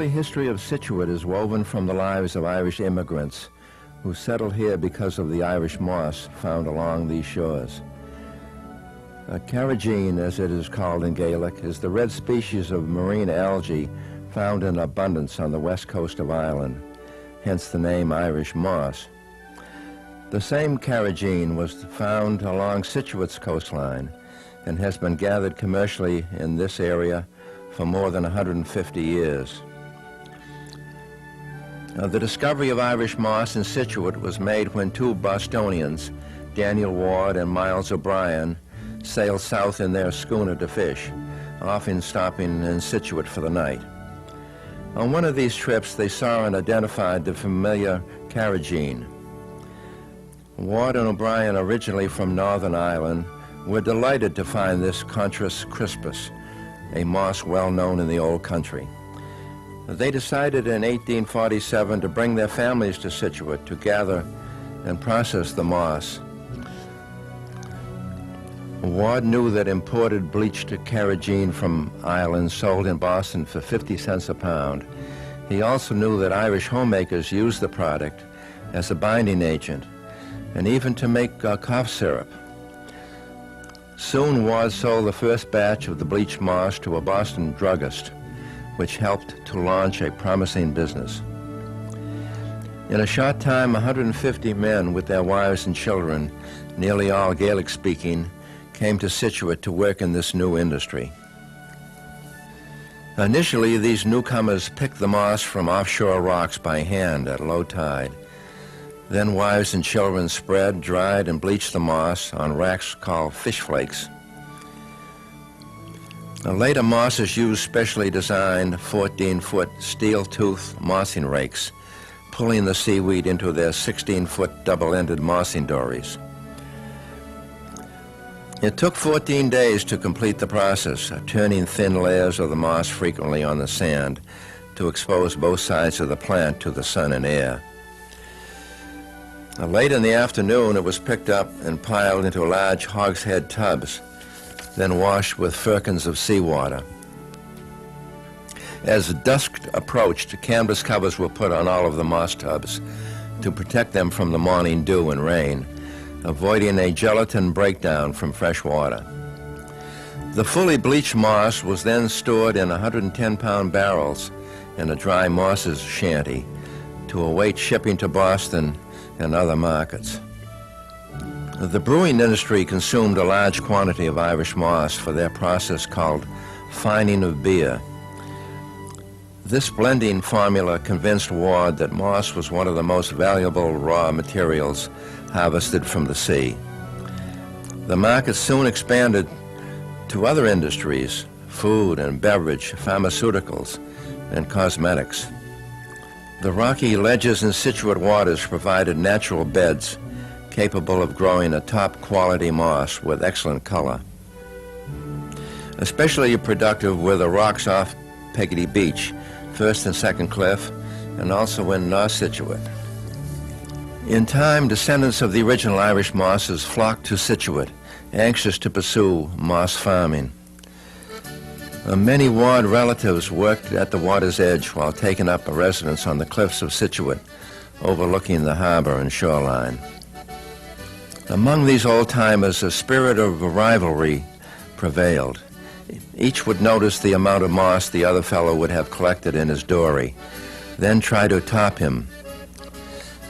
early history of Scituate is woven from the lives of Irish immigrants who settled here because of the Irish moss found along these shores. Carrageen, as it is called in Gaelic, is the red species of marine algae found in abundance on the west coast of Ireland, hence the name Irish moss. The same carrageen was found along Scituate's coastline and has been gathered commercially in this area for more than 150 years. The discovery of Irish moss in Scituate was made when two Bostonians, Daniel Ward and Miles O'Brien, sailed south in their schooner to fish, often stopping in Scituate for the night. On one of these trips, they saw and identified the familiar carrageen. Ward and O'Brien, originally from Northern Ireland, were delighted to find this Contras crispus, a moss well known in the old country. They decided in 1847 to bring their families to Scituate to gather and process the moss. Ward knew that imported bleached carrageen from Ireland sold in Boston for 50 cents a pound. He also knew that Irish homemakers used the product as a binding agent and even to make cough syrup. Soon Ward sold the first batch of the bleached moss to a Boston druggist, which helped to launch a promising business. In a short time, 150 men with their wives and children, nearly all Gaelic-speaking, came to Scituate to work in this new industry. Initially, these newcomers picked the moss from offshore rocks by hand at low tide. Then wives and children spread, dried, and bleached the moss on racks called fish flakes. Later, mossers used specially designed 14-foot steel-toothed mossing rakes, pulling the seaweed into their 16-foot double-ended mossing dories. It took 14 days to complete the process, turning thin layers of the moss frequently on the sand to expose both sides of the plant to the sun and air. Late in the afternoon, it was picked up and piled into large hogshead tubs, then washed with firkins of seawater. As dusk approached, canvas covers were put on all of the moss tubs to protect them from the morning dew and rain, avoiding a gelatin breakdown from fresh water. The fully bleached moss was then stored in 110-pound barrels in a dry mosser's shanty to await shipping to Boston and other markets. The brewing industry consumed a large quantity of Irish moss for their process called fining of beer. This blending formula convinced Ward that moss was one of the most valuable raw materials harvested from the sea. The market soon expanded to other industries, food and beverage, pharmaceuticals, and cosmetics. The rocky ledges in Scituate waters provided natural beds capable of growing a top-quality moss with excellent color. Especially productive were the rocks off Peggotty Beach, First and Second Cliff, and also in North Scituate. In time, descendants of the original Irish mosses flocked to Scituate, anxious to pursue moss farming. Many Ward relatives worked at the water's edge while taking up a residence on the cliffs of Scituate, overlooking the harbor and shoreline. Among these old-timers, a spirit of rivalry prevailed. Each would notice the amount of moss the other fellow would have collected in his dory, then try to top him.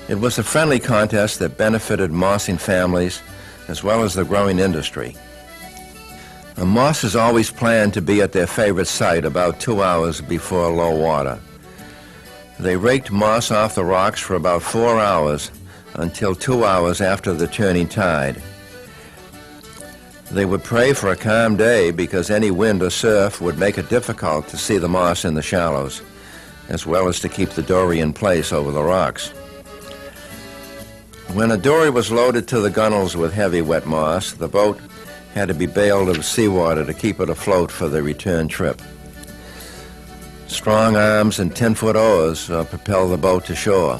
It was a friendly contest that benefited mossing families as well as the growing industry. The mossers always planned to be at their favorite site about 2 hours before low water. They raked moss off the rocks for about 4 hours until 2 hours after the turning tide. They would pray for a calm day because any wind or surf would make it difficult to see the moss in the shallows, as well as to keep the dory in place over the rocks. When a dory was loaded to the gunwales with heavy wet moss, the boat had to be bailed of seawater to keep it afloat for the return trip. Strong arms and 10-foot oars propelled the boat to shore.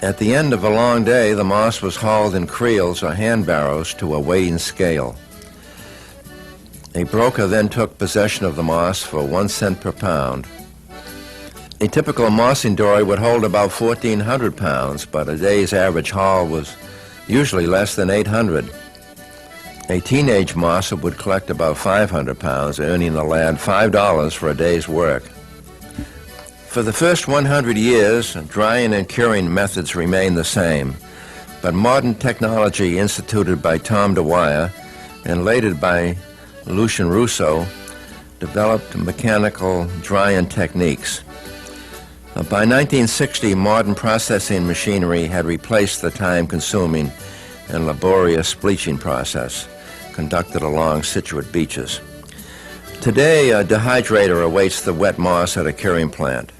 At the end of a long day, the moss was hauled in creels or hand barrows to a weighing scale. A broker then took possession of the moss for 1 cent per pound. A typical mossing dory would hold about 1,400 pounds, but a day's average haul was usually less than 800. A teenage mosser would collect about 500 pounds, earning the lad $5 for a day's work. For the first 100 years, drying and curing methods remained the same, but modern technology instituted by Tom Dwyer and later by Lucien Rousseau developed mechanical drying techniques. By 1960, modern processing machinery had replaced the time-consuming and laborious bleaching process conducted along Scituate beaches. Today, a dehydrator awaits the wet moss at a curing plant.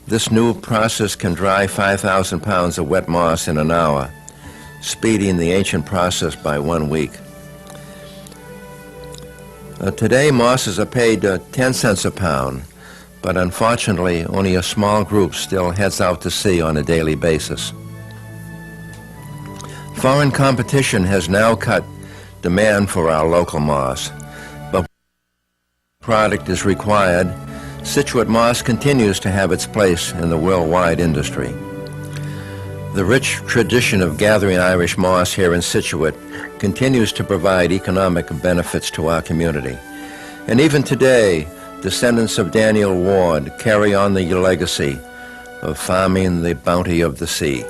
This new process can dry 5,000 pounds of wet moss in an hour, speeding the ancient process by 1 week. Today, mosses are paid 10 cents a pound, but unfortunately, only a small group still heads out to sea on a daily basis. Foreign competition has now cut demand for our local moss, but product is required. Scituate moss continues to have its place in the worldwide industry. The rich tradition of gathering Irish moss here in Scituate continues to provide economic benefits to our community. And even today, descendants of Daniel Ward carry on the legacy of farming the bounty of the sea.